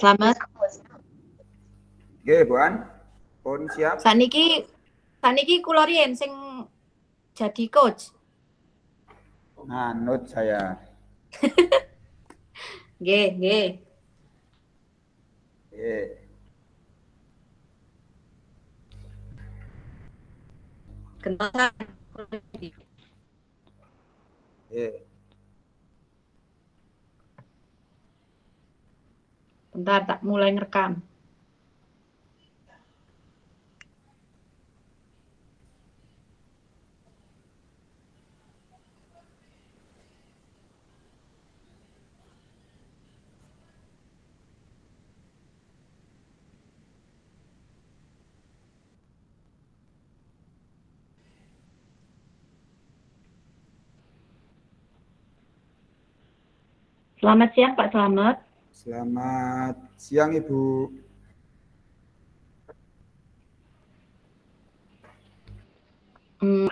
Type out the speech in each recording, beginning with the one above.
Slamet. Nggih, Bu An. Pun siap. Saniki kula riyen sing jadi coach. Nganut saya. Nggih. Nggih. Kentosan. Nggih. Bentar, tak mulai ngerekam. Selamat siang, Pak Slamet. Selamat siang, Ibu.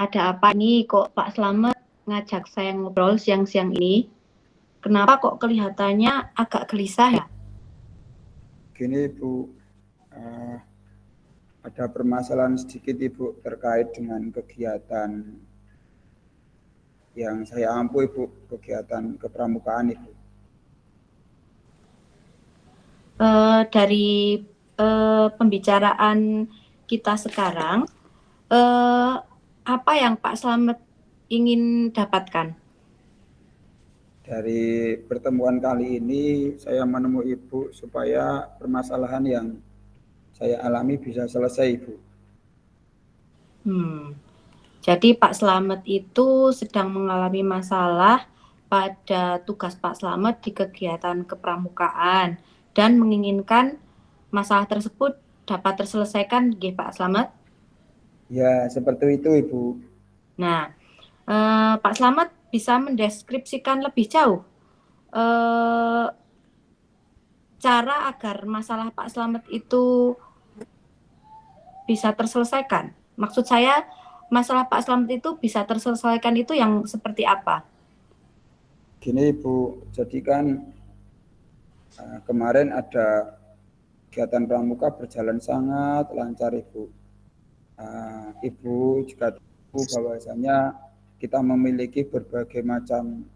Ada apa nih kok Pak Slamet ngajak saya ngobrol siang-siang ini? Kenapa kok kelihatannya agak gelisah ya? Gini, Ibu. Ada permasalahan sedikit, Ibu, terkait dengan kegiatan yang saya ampu, Ibu, kegiatan kepramukaan, Ibu. Dari pembicaraan kita sekarang, apa yang Pak Slamet ingin dapatkan? Dari pertemuan kali ini, saya menemui Ibu supaya permasalahan yang saya alami bisa selesai, Ibu. Jadi Pak Slamet itu sedang mengalami masalah pada tugas Pak Slamet di kegiatan kepramukaan dan menginginkan masalah tersebut dapat terselesaikan, nggih Pak Slamet? Ya, seperti itu, Ibu. Nah, Pak Slamet bisa mendeskripsikan lebih jauh cara agar masalah Pak Slamet itu bisa terselesaikan. Maksud saya, masalah Pak Slamet itu bisa terselesaikan itu yang seperti apa? Gini, Ibu, jadi kan kemarin ada kegiatan pramuka berjalan sangat lancar, Ibu. Ibu juga tahu bahwasanya kita memiliki berbagai macam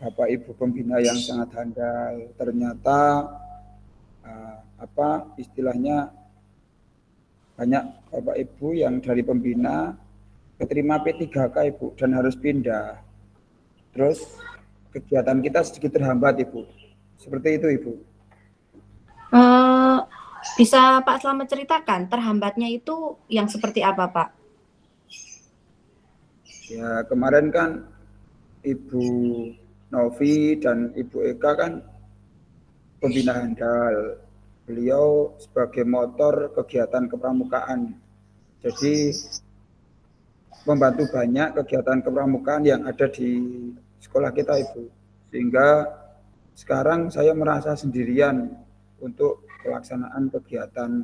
Bapak Ibu pembina yang sangat handal. Ternyata istilahnya banyak Bapak Ibu yang dari pembina keterima P3K, Ibu, dan harus pindah. Terus kegiatan kita sedikit terhambat, Ibu. Seperti itu, Ibu. Bisa Pak Slamet ceritakan terhambatnya itu yang seperti apa, Pak? Ya, kemarin kan Ibu Novi dan Ibu Eka kan pembina handal. Beliau sebagai motor kegiatan kepramukaan. Jadi membantu banyak kegiatan kepramukaan yang ada di sekolah kita, Ibu. Sehingga sekarang saya merasa sendirian untuk pelaksanaan kegiatan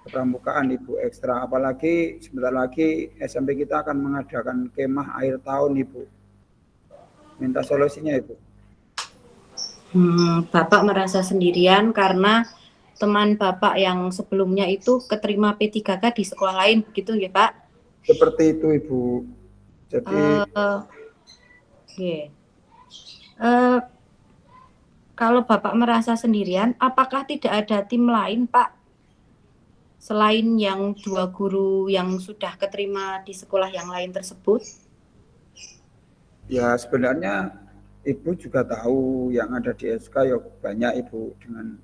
kepramukaan, Ibu, ekstra. Apalagi sebentar lagi SMP kita akan mengadakan kemah akhir tahun, Ibu. Minta solusinya, Ibu. Bapak merasa sendirian karena teman Bapak yang sebelumnya itu keterima P3K di sekolah lain, begitu ya, Pak? Seperti itu, Ibu. Jadi kalau Bapak merasa sendirian, apakah tidak ada tim lain, Pak? Selain yang 2 guru yang sudah keterima di sekolah yang lain tersebut? Ya, sebenarnya Ibu juga tahu yang ada di SK ya banyak, Ibu, dengan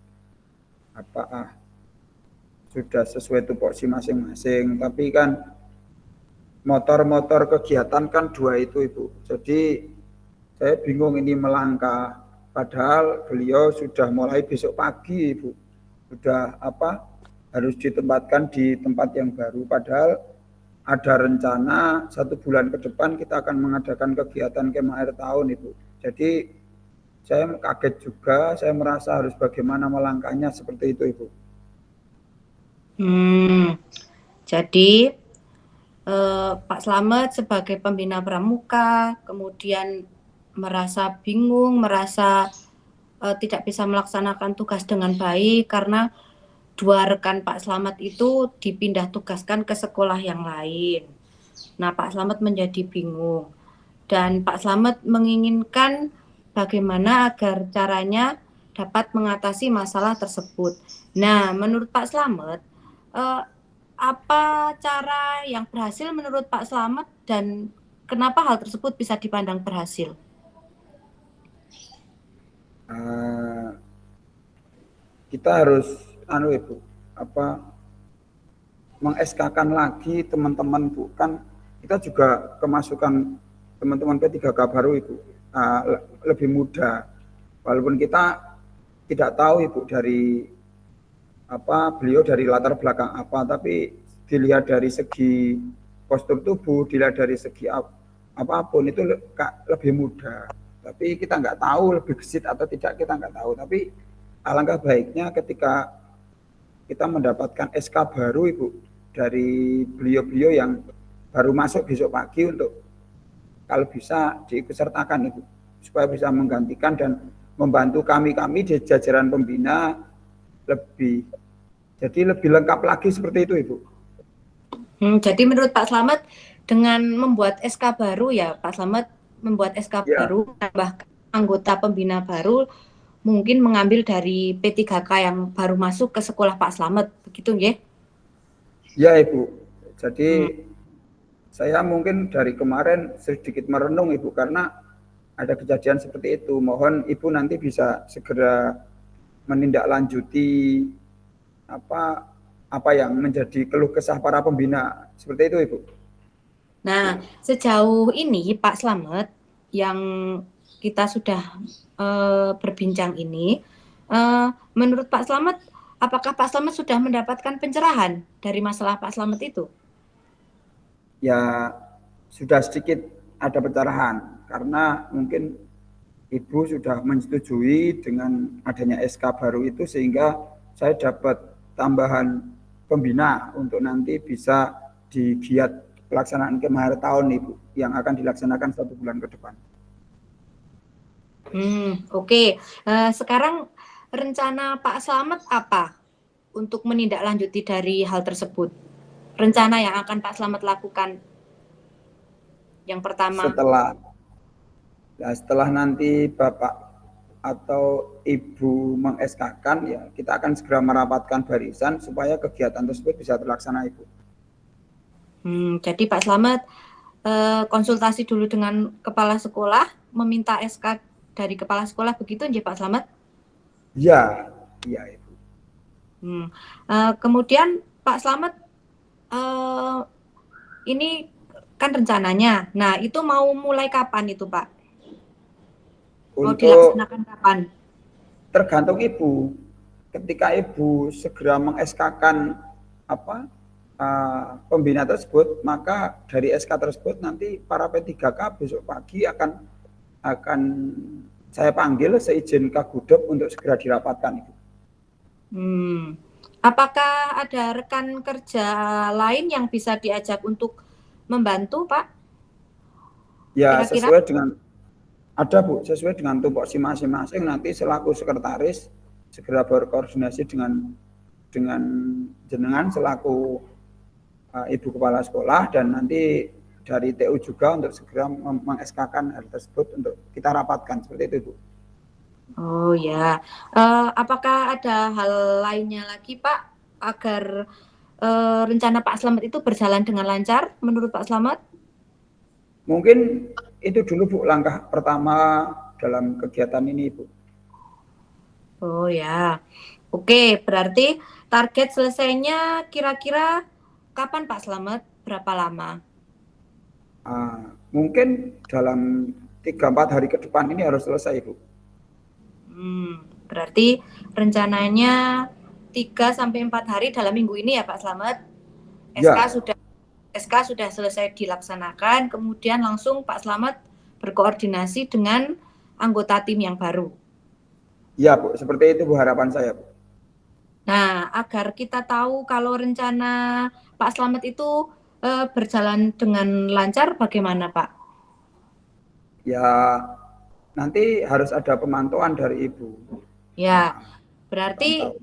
sudah sesuai tupoksi masing-masing. Tapi kan motor-motor kegiatan kan 2 itu, Ibu. Jadi saya bingung ini melangkah. Padahal beliau sudah mulai besok pagi, Ibu. Sudah harus ditempatkan di tempat yang baru. Padahal ada rencana 1 bulan ke depan kita akan mengadakan kegiatan kemah akhir tahun, Ibu. Jadi saya kaget juga, saya merasa harus bagaimana melangkahnya seperti itu, Ibu. Jadi Pak Slamet sebagai pembina pramuka, kemudian merasa bingung, merasa tidak bisa melaksanakan tugas dengan baik karena dua rekan Pak Slamet itu dipindah tugaskan ke sekolah yang lain. Nah, Pak Slamet menjadi bingung dan Pak Slamet menginginkan bagaimana agar caranya dapat mengatasi masalah tersebut. Nah, menurut Pak Slamet, eh, apa cara yang berhasil menurut Pak Slamet dan kenapa hal tersebut bisa dipandang berhasil? Eh, kita harus Ibu, apa meng-SK-kan lagi teman-teman Bu, kan kita juga kemasukan teman-teman P3K baru Ibu, lebih mudah, walaupun kita tidak tahu Ibu dari beliau dari latar belakang apa, tapi dilihat dari segi postur tubuh, dilihat dari segi apapun itu lebih mudah. Tapi kita nggak tahu lebih gesit atau tidak, kita nggak tahu. Tapi alangkah baiknya ketika kita mendapatkan SK baru Ibu dari beliau-beliau yang baru masuk besok pagi, untuk kalau bisa diikutsertakan Ibu, supaya bisa menggantikan dan membantu kami-kami di jajaran pembina lebih lengkap lagi seperti itu Ibu. Jadi menurut Pak Slamet dengan membuat SK baru ya, Pak Slamet membuat SK Ya. baru, tambah anggota pembina baru, mungkin mengambil dari P3K yang baru masuk ke sekolah Pak Slamet, begitu nggih? Ya Ibu, jadi saya mungkin dari kemarin sedikit merenung Ibu, karena ada kejadian seperti itu. Mohon Ibu nanti bisa segera menindaklanjuti apa yang menjadi keluh kesah para pembina, seperti itu Ibu. Nah, sejauh ini Pak Slamet yang kita sudah berbincang ini, menurut Pak Slamet, apakah Pak Slamet sudah mendapatkan pencerahan dari masalah Pak Slamet itu? Ya sudah sedikit ada pencerahan, karena mungkin Ibu sudah menyetujui dengan adanya SK baru itu, sehingga saya dapat tambahan pembina untuk nanti bisa digiat pelaksanaan KM tahun Ibu, yang akan dilaksanakan 1 bulan ke depan. Oke. Sekarang rencana Pak Slamet apa untuk menindaklanjuti dari hal tersebut? Rencana yang akan Pak Slamet lakukan yang pertama. Setelah nanti Bapak atau Ibu meng-SK-kan, ya kita akan segera merapatkan barisan supaya kegiatan tersebut bisa terlaksana Ibu. Jadi Pak Slamet konsultasi dulu dengan kepala sekolah, meminta SK dari kepala sekolah, begitu nggih Pak Slamet? Ya, iya Ibu. Kemudian Pak Slamet, ini kan rencananya, nah itu mau mulai kapan itu Pak? Mau dilaksanakan kapan? Tergantung Ibu. Ketika Ibu segera meng-SK-kan pembina tersebut, maka dari SK tersebut nanti para P3K besok pagi akan saya panggil seizin Kagudep untuk segera dirapatkan Ibu. Apakah ada rekan kerja lain yang bisa diajak untuk membantu Pak? Ya kira-kira? Sesuai dengan tupoksi masing-masing, nanti selaku sekretaris segera berkoordinasi dengan jenengan selaku Ibu Kepala Sekolah, dan nanti dari TU juga untuk segera meng-SK-kan hal tersebut untuk kita rapatkan, seperti itu Ibu. Oh ya, apakah ada hal lainnya lagi Pak agar rencana Pak Slamet itu berjalan dengan lancar menurut Pak Slamet? Mungkin itu dulu Bu, langkah pertama dalam kegiatan ini Bu. Oh ya, oke, berarti target selesainya kira-kira kapan Pak Slamet? Berapa lama? Mungkin dalam 3-4 hari ke depan ini harus selesai Bu. Berarti rencananya 3-4 hari dalam minggu ini ya Pak Slamet? SK sudah selesai dilaksanakan, kemudian langsung Pak Slamet berkoordinasi dengan anggota tim yang baru. Ya Bu, seperti itu Bu harapan saya Bu. Nah, agar kita tahu kalau rencana Pak Slamet itu berjalan dengan lancar, bagaimana Pak? Ya nanti harus ada pemantauan dari Ibu. Ya, Nah, berarti pantau.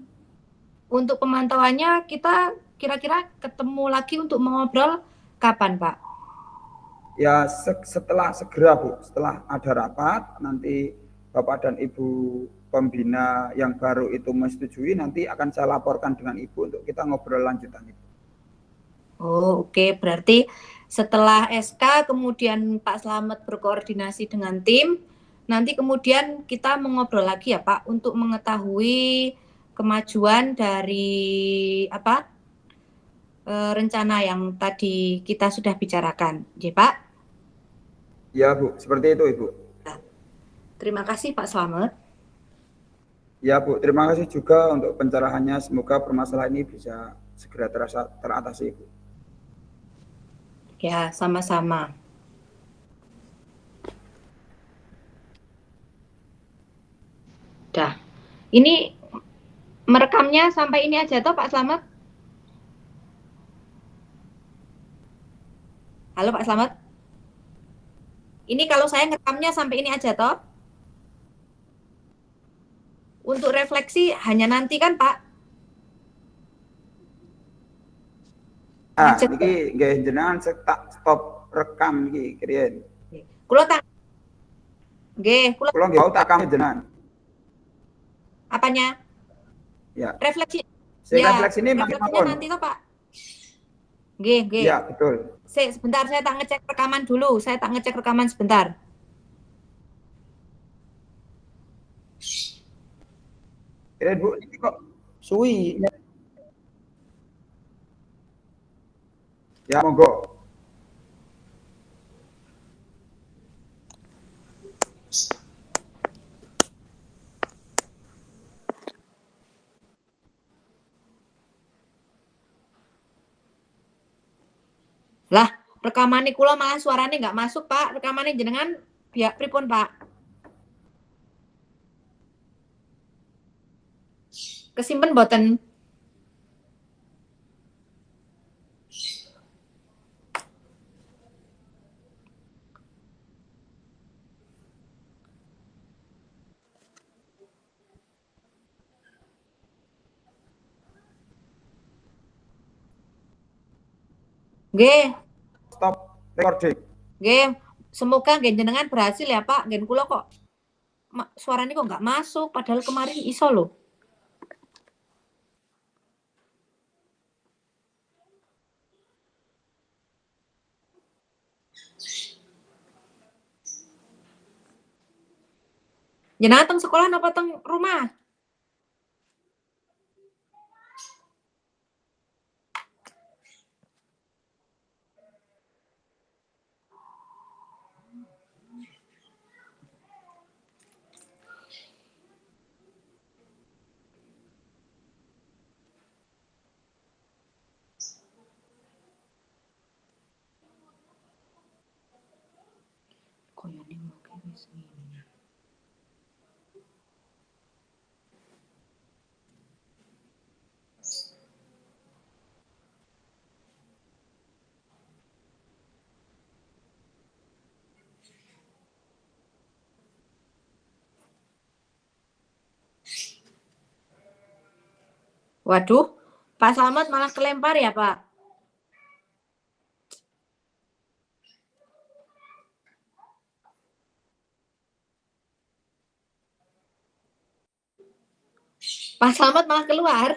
untuk pemantauannya kita kira-kira ketemu lagi untuk mengobrol kapan, Pak? Ya setelah segera Bu, setelah ada rapat nanti Bapak dan Ibu pembina yang baru itu menyetujui, nanti akan saya laporkan dengan Ibu untuk kita ngobrol lanjutan itu. Oh, oke. Berarti setelah SK kemudian Pak Slamet berkoordinasi dengan tim, nanti kemudian kita mengobrol lagi ya Pak untuk mengetahui kemajuan dari rencana yang tadi kita sudah bicarakan. Ya Pak? Ya Bu, seperti itu Ibu. Terima kasih Pak Slamet. Ya Bu, terima kasih juga untuk pencerahannya. Semoga permasalahan ini bisa segera teratasi Ibu. Ya, sama-sama. Dah. Ini merekamnya sampai ini aja toh Pak Slamet? Halo Pak Slamet? Ini kalau saya ngerekamnya sampai ini aja toh? Untuk refleksi hanya nanti kan Pak? Ah, Macet. niki nggih jenengan tak stop rekam niki kiriyen. Kulo tak nggih, kulo Kula nggih mau tak rekam jenengan. apanya? Ya. Refleksi. Sing Ya, refleksi ini makin refleksinya mawon. nanti toh Pak. Nggih, nggih. Iya, betul. Sebentar saya tak ngecek rekaman dulu. Saya tak ngecek rekaman sebentar. Kirain Bu, ini kok suwi. Ya, monggo. Lah, rekamannya kulo malah suaranya nggak masuk Pak. Rekamannya jenengan pihak pripun Pak? Kesimpen boten? Nggih, Stop recording. nggih. Semoga nggih jenengan berhasil ya Pak. Nggih kulo kok suaranya kok nggak masuk padahal kemarin iso loh. Jenengan teng sekolah apa teng rumah? Koyone mungkin wis ngene. Waduh, Pak Slamet malah kelempar ya Pak? Pak Slamet malah keluar.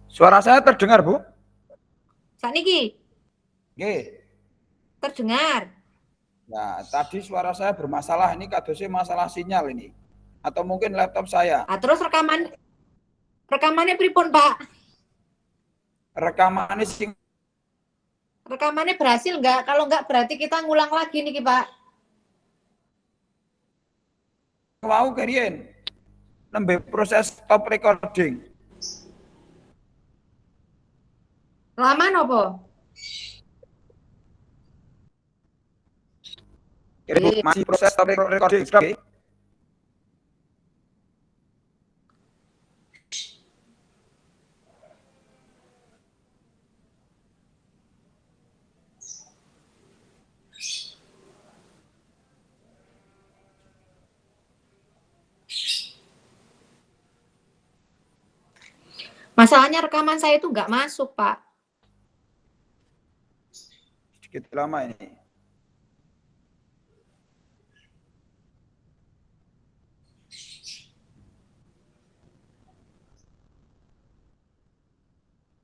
Suara saya terdengar, Bu? Sakniki Nggih. terdengar. Nah, tadi suara saya bermasalah, ini kadosnya masalah sinyal ini. Atau mungkin laptop saya. Ah, terus rekamannya pripun Pak? Rekamannya sing Rekamannya berhasil nggak? Kalau nggak berarti kita ngulang lagi nih Pak. mau keriyen nembe proses stop recording. Lama nopo? Masih proses stop recording. Masalahnya rekaman saya itu nggak masuk, Pak. Sedikit lama ini.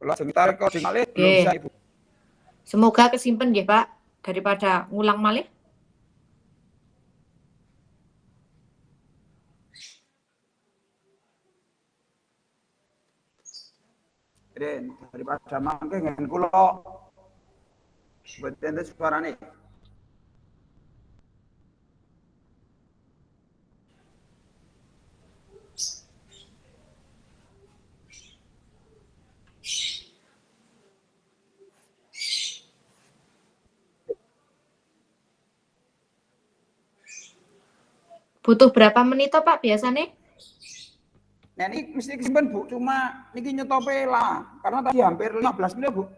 Kalau sebentar recording malih belum bisa Ibu. Semoga kesimpan ya, Pak, daripada ngulang malih. Den, daripada mangke ngen kula buat ente suarane. Butuh berapa menit toh, Pak, biasanya? Nah ini mesti kesimpan Bu, cuma niki nyotope lah, karena tadi hampir 15 menit Bu.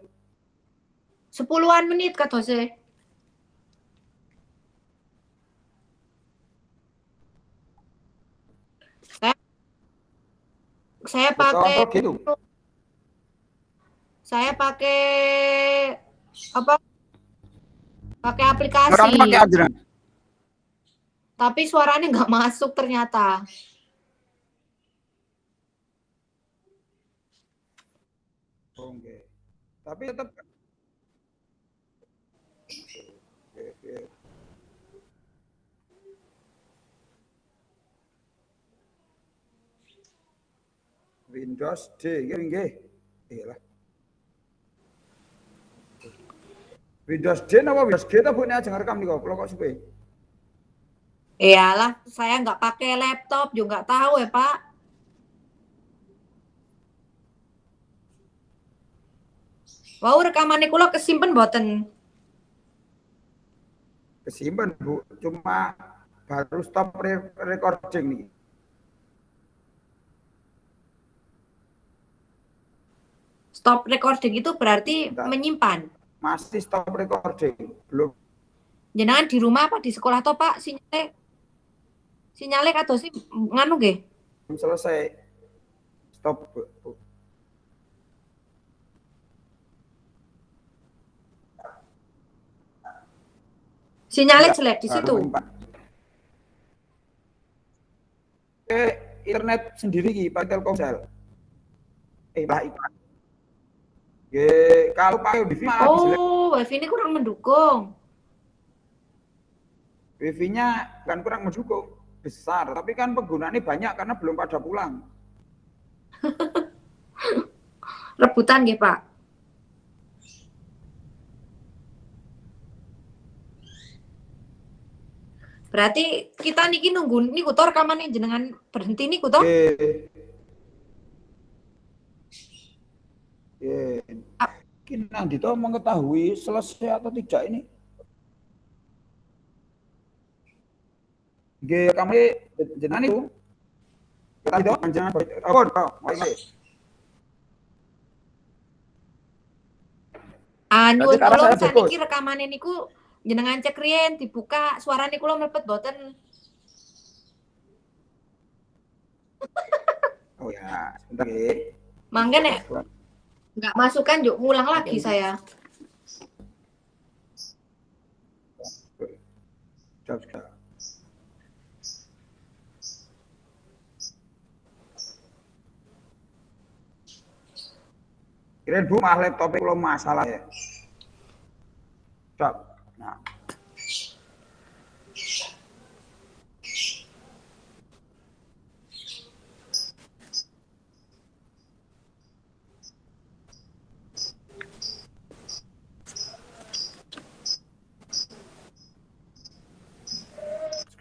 10-an menit kata saya. Saya pakai gitu. Saya pakai apa? Pakai aplikasi. Kamu pakai Adran? Tapi suaranya nggak masuk ternyata. Oke. Tapi tetap Windows D nggih. Iyalah. Windows D apa Windows G ta Bu nek ajeng rekam niku kok suwe. Iyalah, saya nggak pakai laptop juga nggak tahu ya, Pak. Wow, rekamannya kula kesimpen boten. Kesimpan Bu, cuma baru stop recording nih. Stop recording itu berarti menyimpan. Masih stop recording, belum. Jenengan di rumah apa di sekolah toh, Pak? Sinyale kados sih nganu nggih. Belum selesai. Stop, Bu. Sinyalnya jelek di situ. Internet sendiri ki pakai Telkomsel. Pak. Kalau pakai Wifi Wifi ini kurang mendukung. Wifi-nya kan kurang mendukung, besar, tapi kan penggunaannya banyak karena belum pada pulang. Rebutan nggih, Pak. Berarti kita niki nunggu niku to rekamannya jenengan berhenti niku to? Kina Dito mengetahui selesai atau tidak ini? Kami jenengan itu kita itu jangan nyuwun tolong saniki rekaman niku jenengan cek riyen dibuka suarane kula mlepet boten. Oh ya, sebentar nggih. Mangke nek enggak masukkan yuk ngulang lagi saya. Sudah. Kirain Bu mah laptopnya kalau masalah ya. Stop. Nah.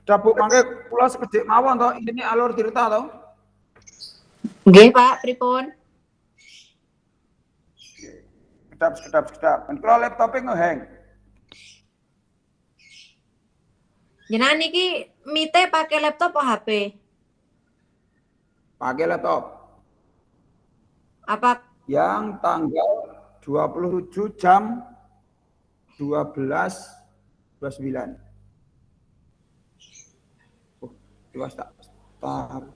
Sudah Bu, mangke kula sekedhik mawon to, ini alur cerita to. Nggih, Pak, pripun? Kedap. Dan kalau laptopnya ngehang. Jenengan niki mite pakai laptop atau HP? Pakai laptop. Apa? Yang tanggal 27 jam 12.29. Oh, jelas tak? Start.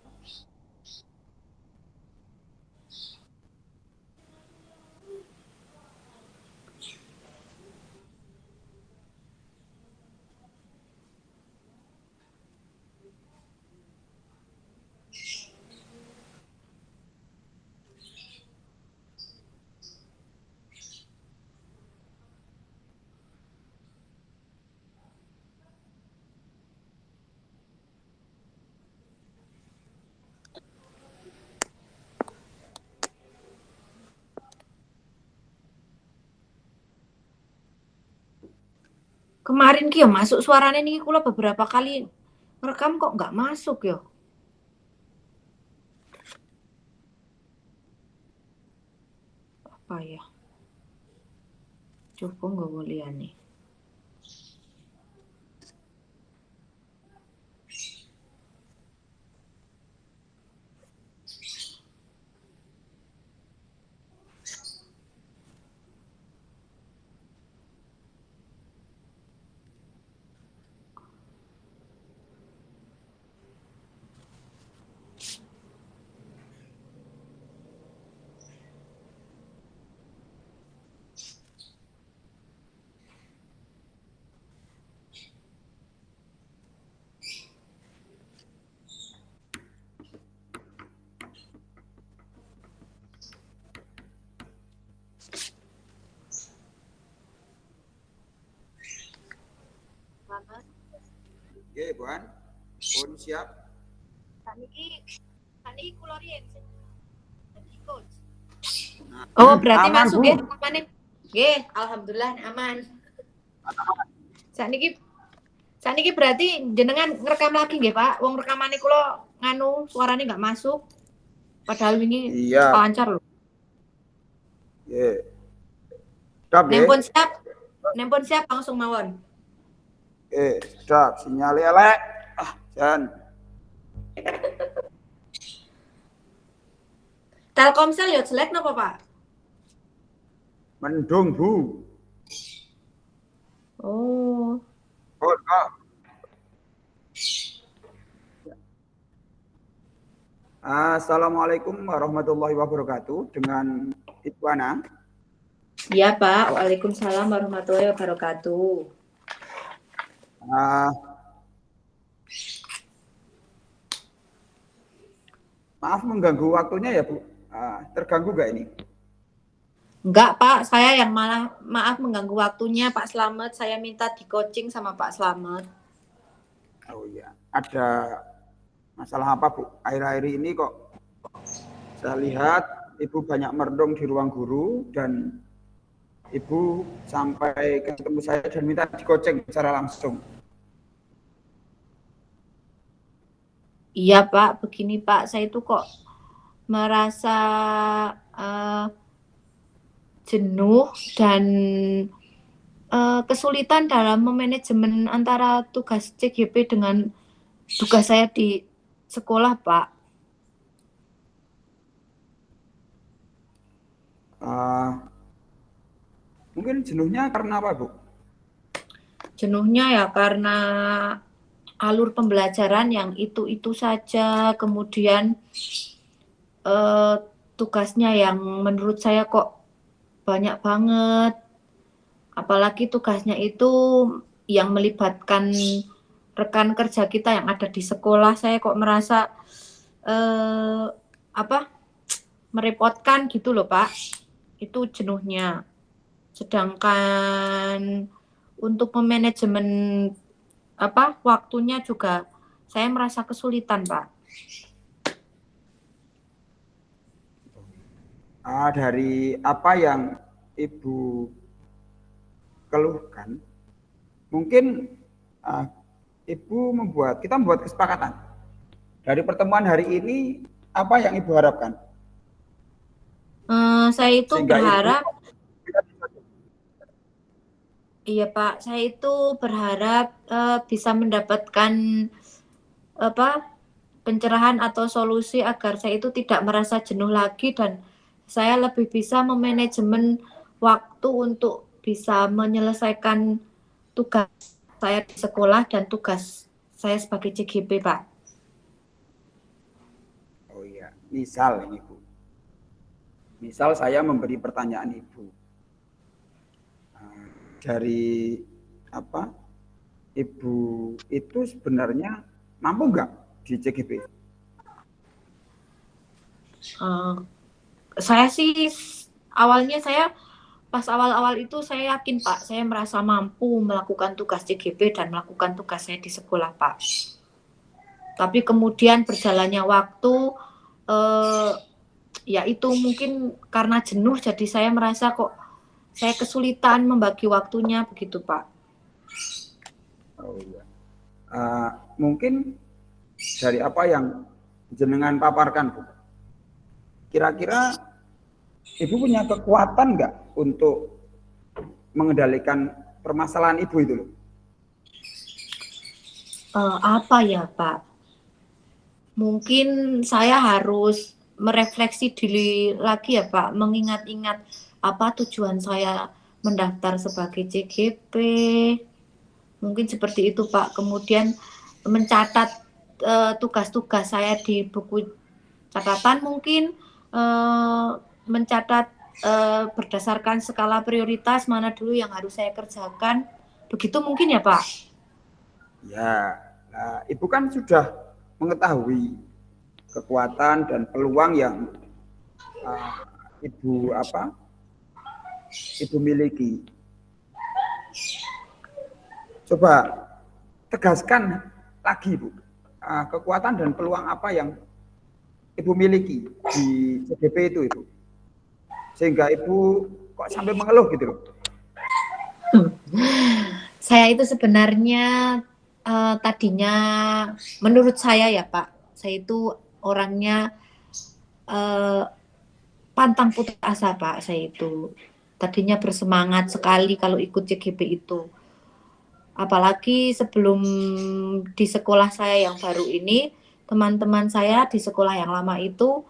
Kemarin ki ya masuk suaranya nih kula beberapa kali ngerekam kok nggak masuk ya. Apa ya? Coba nggak boleh nih. Oke, Buan. Pun siap. Saniki kula riyen coach. Oh, berarti aman, masuk Bu. nggih rekamannya. Nggih, alhamdulillah aman. Saniki berarti jenengan ngerekam lagi nggih, Pak? Wong rekamane kula nganu suarane nggak masuk. Padahal ini Iya. lancar loh. Nggih. Siap nggih. Nempun siap langsung mawon. Siap. Sinyal elek. Jan. Telkomsel ya jelek napa, Pak? Mendung, Bu. Oh. Kok. Assalamualaikum warahmatullahi wabarakatuh. Dengan Ibu Ana. Iya, Pak. Waalaikumsalam warahmatullahi wabarakatuh. Maaf mengganggu waktunya ya, Bu. Terganggu nggak ini? Enggak, Pak. Saya yang maaf mengganggu waktunya, Pak Slamet. Saya minta di coaching sama Pak Slamet. Oh iya. Ada masalah apa, Bu? Akhir-akhir ini kok saya lihat Ibu banyak merenung di ruang guru dan Ibu sampai ketemu saya dan minta di coaching secara langsung. Iya, Pak. Begini, Pak. Saya itu kok merasa jenuh dan kesulitan dalam memanajemen antara tugas CGP dengan tugas saya di sekolah, Pak. Mungkin jenuhnya karena apa, Bu? Jenuhnya ya karena alur pembelajaran yang itu-itu saja, kemudian tugasnya yang menurut saya kok banyak banget, apalagi tugasnya itu yang melibatkan rekan kerja kita yang ada di sekolah. Saya kok merasa merepotkan gitu loh, Pak. Itu jenuhnya. Sedangkan untuk memanajemen waktunya juga saya merasa kesulitan, Pak. Dari apa yang Ibu keluhkan, mungkin Ibu kita membuat kesepakatan. Dari pertemuan hari ini, apa yang Ibu harapkan? Saya itu Sehingga berharap, Ibu... iya Pak, saya itu berharap bisa mendapatkan pencerahan atau solusi agar saya itu tidak merasa jenuh lagi dan saya lebih bisa memanajemen waktu untuk bisa menyelesaikan tugas saya di sekolah dan tugas saya sebagai CGP, Pak. Oh iya, misal ini, Bu. Misal saya memberi pertanyaan Ibu. Dari Ibu itu sebenarnya mampu nggak di CGP? Saya sih pas awal-awal itu saya yakin, Pak, saya merasa mampu melakukan tugas CGP dan melakukan tugas saya di sekolah, Pak. Tapi kemudian berjalannya waktu, ya itu mungkin karena jenuh, jadi saya merasa kok saya kesulitan membagi waktunya begitu, Pak. Oh iya. Mungkin dari apa yang jenengan paparkan, Bu, kira-kira Ibu punya kekuatan nggak untuk mengendalikan permasalahan Ibu itu loh? Apa ya, Pak? Mungkin saya harus merefleksi diri lagi ya, Pak, mengingat-ingat apa tujuan saya mendaftar sebagai CGP. Mungkin seperti itu, Pak. Kemudian mencatat tugas-tugas saya di buku catatan, mungkin mencatat berdasarkan skala prioritas mana dulu yang harus saya kerjakan. Begitu mungkin ya, Pak? Ya, nah, Ibu kan sudah mengetahui kekuatan dan peluang yang Ibu Ibu miliki. Coba tegaskan lagi, Bu, kekuatan dan peluang apa yang Ibu miliki di CGP itu, Ibu, sehingga Ibu kok sampai mengeluh gitu loh. Saya itu sebenarnya tadinya menurut saya ya, Pak, saya itu orangnya pantang putus asa, Pak. Saya itu tadinya bersemangat sekali kalau ikut CGP itu. Apalagi sebelum di sekolah saya yang baru ini, teman-teman saya di sekolah yang lama itu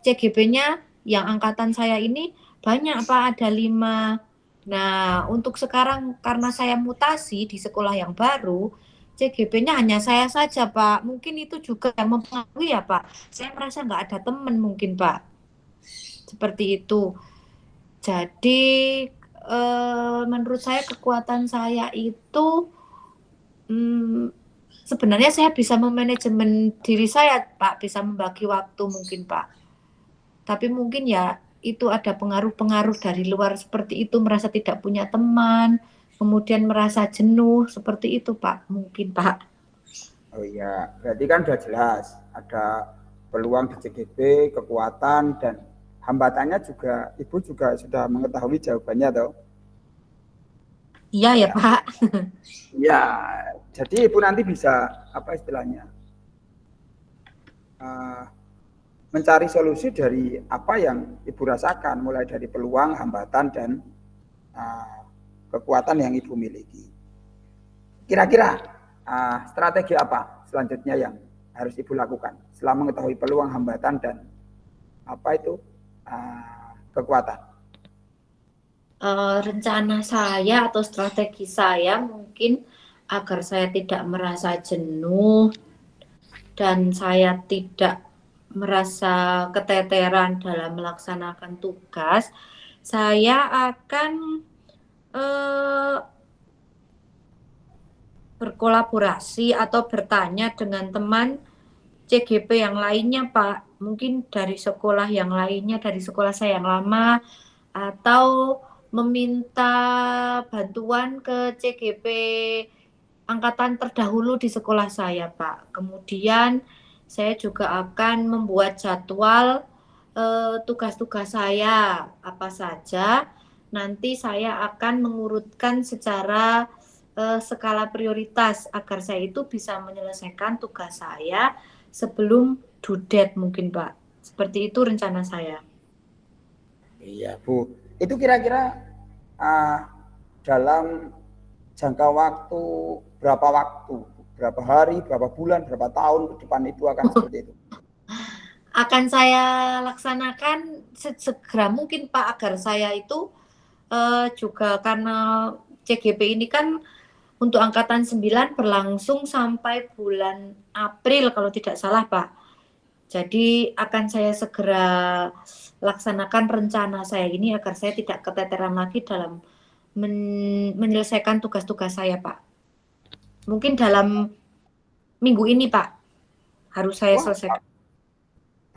CGP-nya yang angkatan saya ini banyak, Pak, ada 5. Nah, untuk sekarang karena saya mutasi di sekolah yang baru, CGP-nya hanya saya saja, Pak. Mungkin itu juga yang mempengaruhi ya, Pak. Saya merasa nggak ada teman mungkin, Pak. Seperti itu. Jadi menurut saya kekuatan saya itu sebenarnya saya bisa memanajemen diri saya, Pak, bisa membagi waktu mungkin, Pak. Tapi mungkin ya itu ada pengaruh-pengaruh dari luar seperti itu, merasa tidak punya teman, kemudian merasa jenuh, seperti itu, Pak. Mungkin, Pak. Oh iya, berarti kan sudah jelas ada peluang di CGP, kekuatan dan hambatannya juga Ibu juga sudah mengetahui jawabannya toh. Iya ya, Ya, Pak. ya, jadi Ibu nanti bisa apa istilahnya mencari solusi dari apa yang Ibu rasakan, mulai dari peluang, hambatan dan kekuatan yang Ibu miliki. Kira-kira strategi apa selanjutnya yang harus Ibu lakukan setelah mengetahui peluang, hambatan dan apa itu kekuatan? Rencana saya atau strategi saya mungkin agar saya tidak merasa jenuh dan saya tidak merasa keteteran dalam melaksanakan tugas, saya akan berkolaborasi atau bertanya dengan teman CGP yang lainnya, Pak. Mungkin dari sekolah yang lainnya, dari sekolah saya yang lama, atau meminta bantuan ke CGP angkatan terdahulu di sekolah saya, Pak. Kemudian saya juga akan membuat jadwal tugas-tugas saya apa saja. Nanti saya akan mengurutkan secara skala prioritas agar saya itu bisa menyelesaikan tugas saya sebelum due date mungkin, Pak. Seperti itu rencana saya. Iya, Bu. Itu kira-kira dalam jangka waktu berapa waktu? Berapa hari, berapa bulan, berapa tahun ke depan itu akan seperti itu? Akan saya laksanakan segera mungkin, Pak, agar saya itu juga karena CGP ini kan untuk angkatan 9 berlangsung sampai bulan April kalau tidak salah, Pak. Jadi akan saya segera laksanakan rencana saya ini agar saya tidak keteteran lagi dalam menyelesaikan tugas-tugas saya, Pak. Mungkin dalam minggu ini, Pak, harus saya Wah, selesaikan.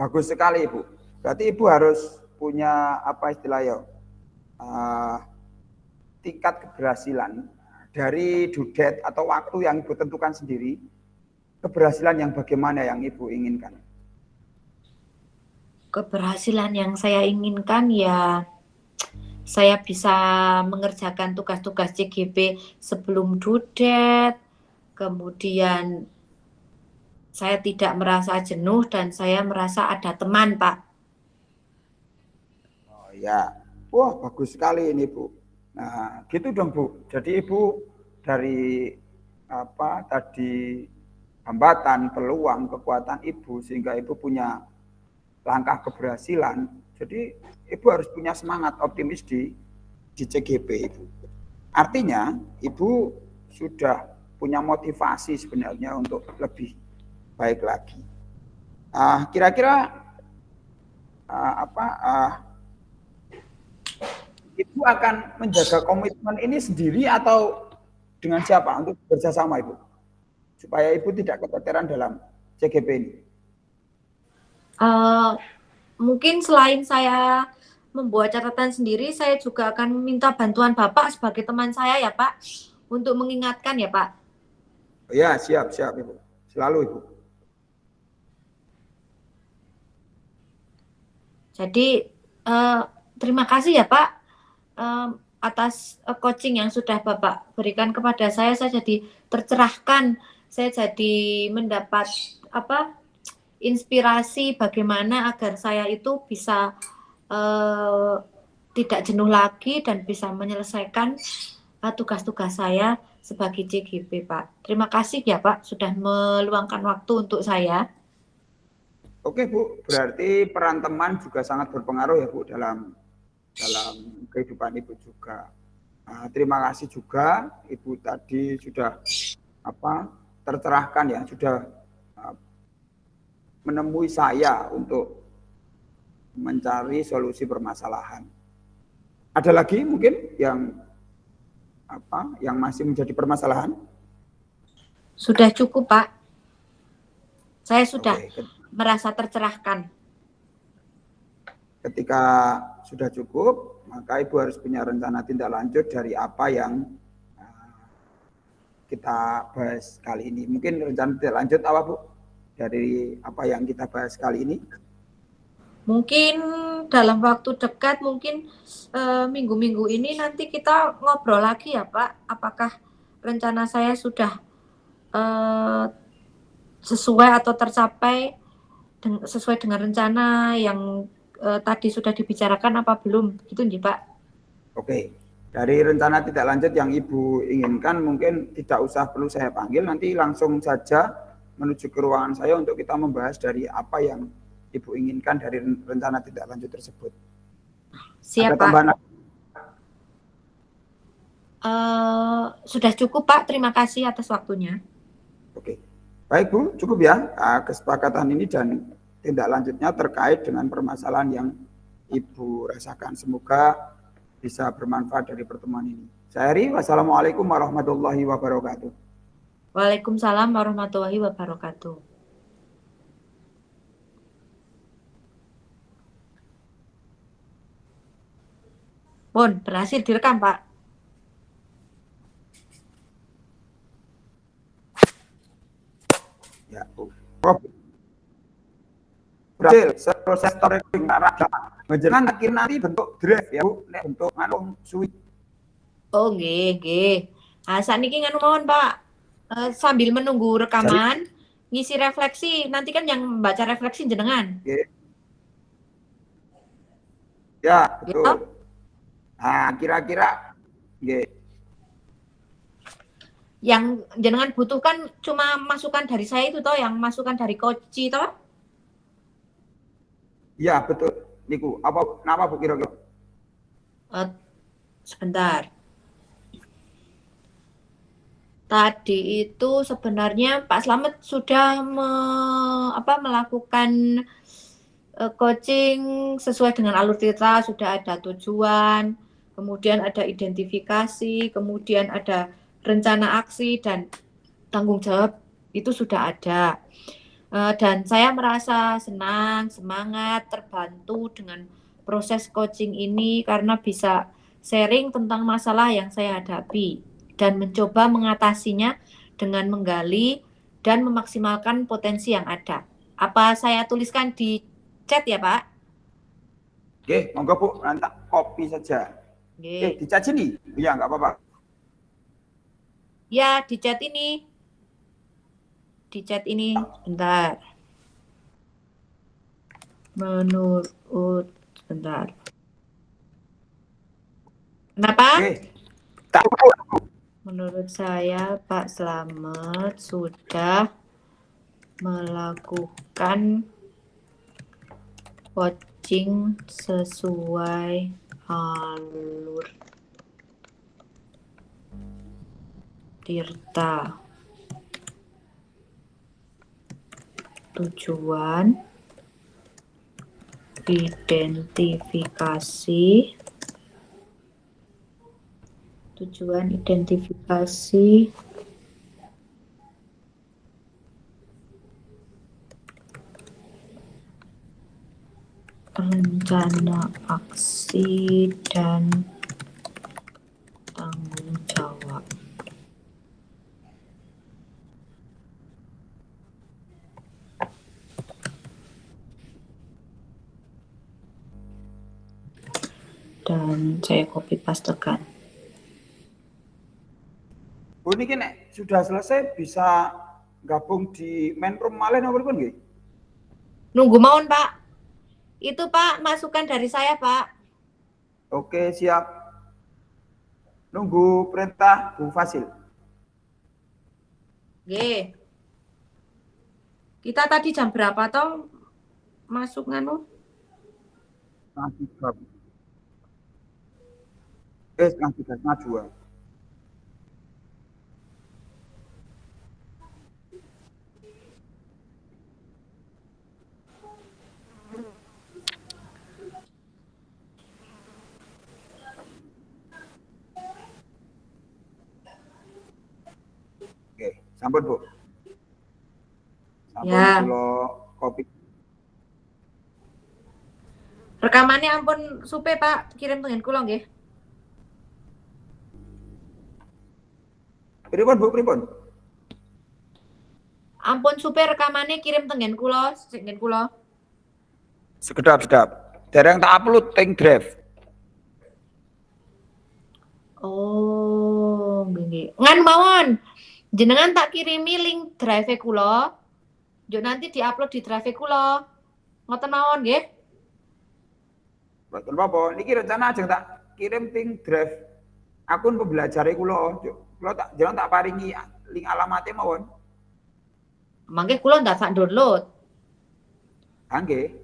bagus sekali, Ibu. Berarti Ibu harus punya apa istilahnya tingkat keberhasilan dari due date atau waktu yang Ibu tentukan sendiri, keberhasilan yang bagaimana yang Ibu inginkan? Keberhasilan yang saya inginkan ya saya bisa mengerjakan tugas-tugas CGP sebelum due date, kemudian saya tidak merasa jenuh dan saya merasa ada teman, Pak. Oh ya, wah bagus sekali ini Bu. Nah gitu dong Bu. Jadi Ibu dari apa tadi hambatan, peluang, kekuatan Ibu sehingga Ibu punya langkah keberhasilan. Jadi Ibu harus punya semangat optimis di CGP Ibu. Artinya Ibu sudah punya motivasi sebenarnya untuk lebih baik lagi. Kira-kira Ibu akan menjaga komitmen ini sendiri atau dengan siapa untuk bekerjasama Ibu? Supaya Ibu tidak keteteran dalam CGP ini. Mungkin selain saya membuat catatan sendiri, saya juga akan meminta bantuan Bapak sebagai teman saya ya Pak, untuk mengingatkan ya Pak. Ya, siap Ibu. Selalu Ibu. Jadi terima kasih ya Pak atas coaching yang sudah Bapak berikan kepada saya jadi tercerahkan, saya jadi mendapat inspirasi bagaimana agar saya itu bisa tidak jenuh lagi dan bisa menyelesaikan tugas-tugas saya sebagai CGP, Pak. Terima kasih ya Pak sudah meluangkan waktu untuk saya. Oke Bu, berarti peran teman juga sangat berpengaruh ya Bu dalam kehidupan Ibu juga. Terima kasih juga Ibu tadi sudah tercerahkan ya, sudah menemui saya untuk mencari solusi permasalahan. Ada lagi mungkin yang masih menjadi permasalahan? Sudah cukup Pak. Saya sudah merasa tercerahkan. Ketika sudah cukup, maka Ibu harus punya rencana tindak lanjut dari apa yang kita bahas kali ini. Mungkin rencana tindak lanjut apa Bu? Dari apa yang kita bahas kali ini? Mungkin dalam waktu dekat, mungkin minggu-minggu ini nanti kita ngobrol lagi ya Pak. Apakah rencana saya sudah sesuai atau tercapai sesuai dengan rencana yang tadi sudah dibicarakan apa belum? Gitu nih Pak. Oke, dari rencana tindak lanjut yang Ibu inginkan mungkin tidak usah perlu saya panggil, nanti langsung saja menuju ke ruangan saya untuk kita membahas dari apa yang Ibu inginkan dari rencana tindak lanjut tersebut. Siap Pak. Sudah cukup Pak, terima kasih atas waktunya. Oke, baik Bu, cukup ya kesepakatan ini dan tindak lanjutnya terkait dengan permasalahan yang Ibu rasakan. Semoga bisa bermanfaat dari pertemuan ini. Saya Heri, wassalamualaikum warahmatullahi wabarakatuh. Waalaikumsalam warahmatullahi wabarakatuh. Bon, berhasil direkam Pak. Ya, Bu. Berhasil, proses recording menjelang akhir nanti bentuk drive ya Bu, bentuk nganu suite. Oh nggih. Saniki nganu mawon Pak. Sambil menunggu rekaman, ngisi refleksi, nanti kan yang membaca refleksi jenengan. Ya, betul. Ya. Nah, kira-kira yang jenengan butuhkan cuma masukan dari saya itu toh, yang masukan dari coach toh? Ya, betul. Niku, apa Bu kira-kira? Sebentar. Tadi itu sebenarnya Pak Slamet sudah melakukan coaching sesuai dengan alur cerita, sudah ada tujuan, kemudian ada identifikasi, kemudian ada rencana aksi dan tanggung jawab, itu sudah ada. Dan saya merasa senang, semangat, terbantu dengan proses coaching ini karena bisa sharing tentang masalah yang saya hadapi dan mencoba mengatasinya dengan menggali dan memaksimalkan potensi yang ada. Apa saya tuliskan di chat ya Pak? Oke, monggo Bu, nanti copy saja. Nggih. Di chat sini? Iya, nggak apa-apa. Ya, di chat ini. Di chat ini. Bentar. Menurut, bentar. Kenapa? Tak Menurut saya Pak Slamet sudah melakukan coaching sesuai alur Tirta. Tujuan identifikasi rencana aksi dan tanggung jawab. Dan saya copy pastekan. Bu niki nek sudah selesai bisa gabung di main room malih napa pripun nggih? Nunggu mawon, Pak. Itu, Pak, masukan dari saya, Pak. Oke, siap. Nunggu perintah Bu Fasil. Oke. Kita tadi jam berapa toh masuk nganu? Setengah tiga, setengah dua. Oke, sampun Bu. Sampun Ya. kula kopi. Rekamannya ampun supe, Pak, kirim tengen kula nggih. Pripun Bu, pripun? Ampun supe rekamannya kirim tengen kula, tengen kula. Sekedap, sedap. Dereng tak upload teng drive. Oh, nggih. Ngan mawon. Jenengan tak kirimi link drive kula. Yo nanti diupload di drive kula. Ngoten mawon nggih. Mboten apa-apa. Niki rencana ajeng tak kirim teng drive akun pembelajare kula. Kula tak jenengan tak paringi link alamatnya mawon. Mangke kula ndak sak download. Nggih.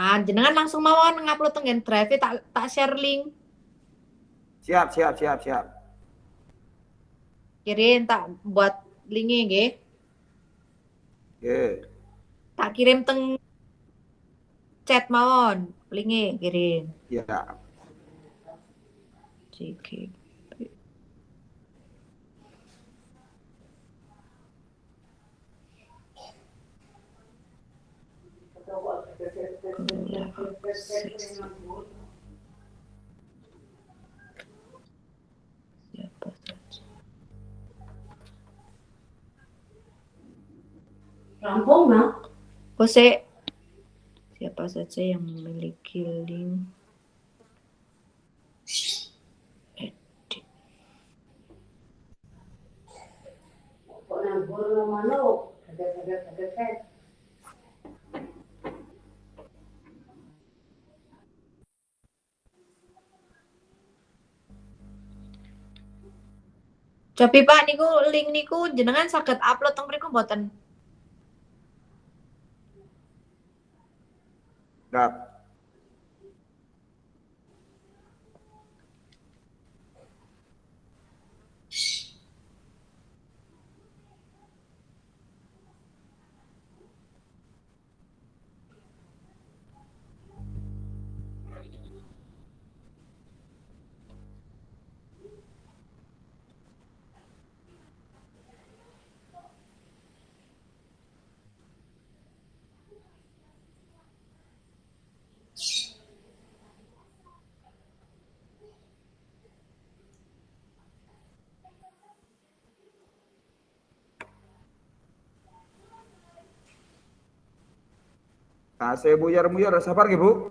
Jenengan langsung mawon ngupload tengen drive tak share link. Siap, siap, siap, siap. Kirim tak buat linknya nggih. Nggih. Tak kirim teng chat mawon, linknya kirim. Ya. CGP. Siapa saja. Rampung, Nak. Jose, siapa saja yang memiliki link edit. Kok nambur mana? Kaget. Tapi Pak niku link niku jenengan saged upload teng mriku mboten? Sedap. Nah, saya buyar-buyar, sabar nggih, Bu.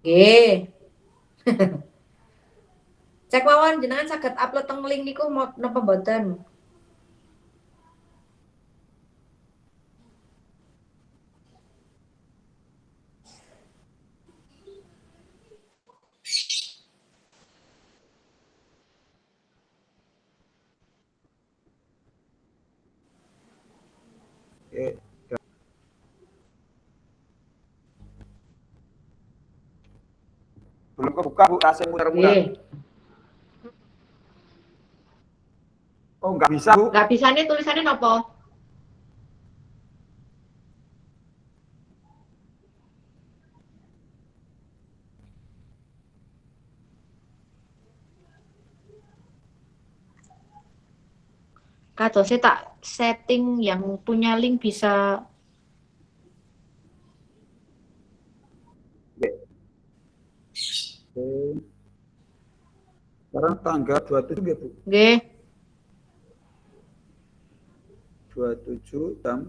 Nggih. Cek mawon jenengan saged upload teng link niku napa mboten? Oke. Belum kebuka Bu, kasih muter-muter. Nggih. Oh, nggak bisa Bu. Nggak bisa nih tulisannya napa? Kado saya tak setting yang punya link bisa. Oke. Sekarang tanggal 27 ya Bu. Nggih. 27 jam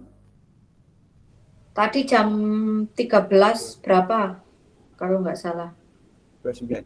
Tadi jam 13 berapa? Kalau nggak salah. 29.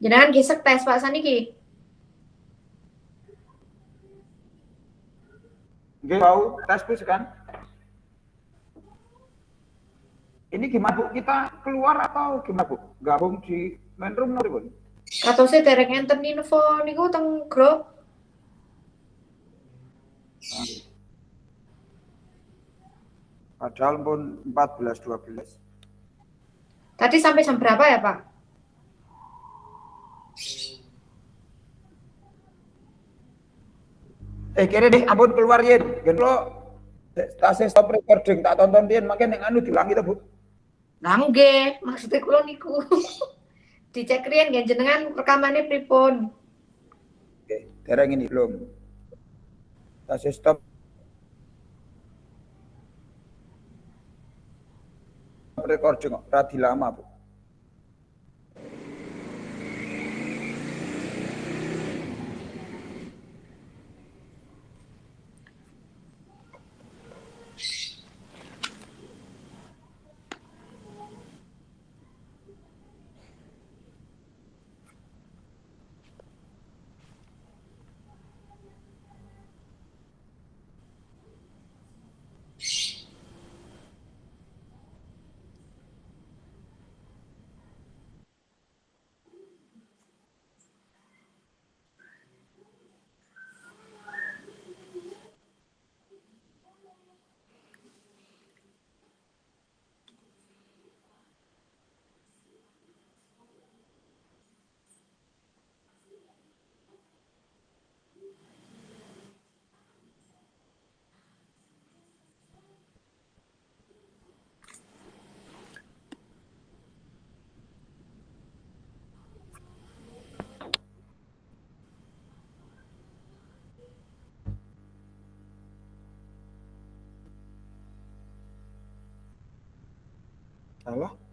Jenengan gesek tes Pak Saniki. Nggih, mau tes bis kan? Ini gimana Bu? Kita keluar atau gimana Bu? Gabung di main room nanti Bu? Katose derek enten info niku teng grup. Padahal pun 14-12. Tadi sampai jam berapa ya Pak? Kira deh, ampun keluar yen. Gen lo stasiun stop recording tak tonton yen makin yang anu dilangi to Bu. Lah nggih, maksudnya kula niku. Dicek riyen nggih jenengan rekamannya pripun? Oke, dereng ini belum. Stasiun stop recording kok radi lama Bu. Salah?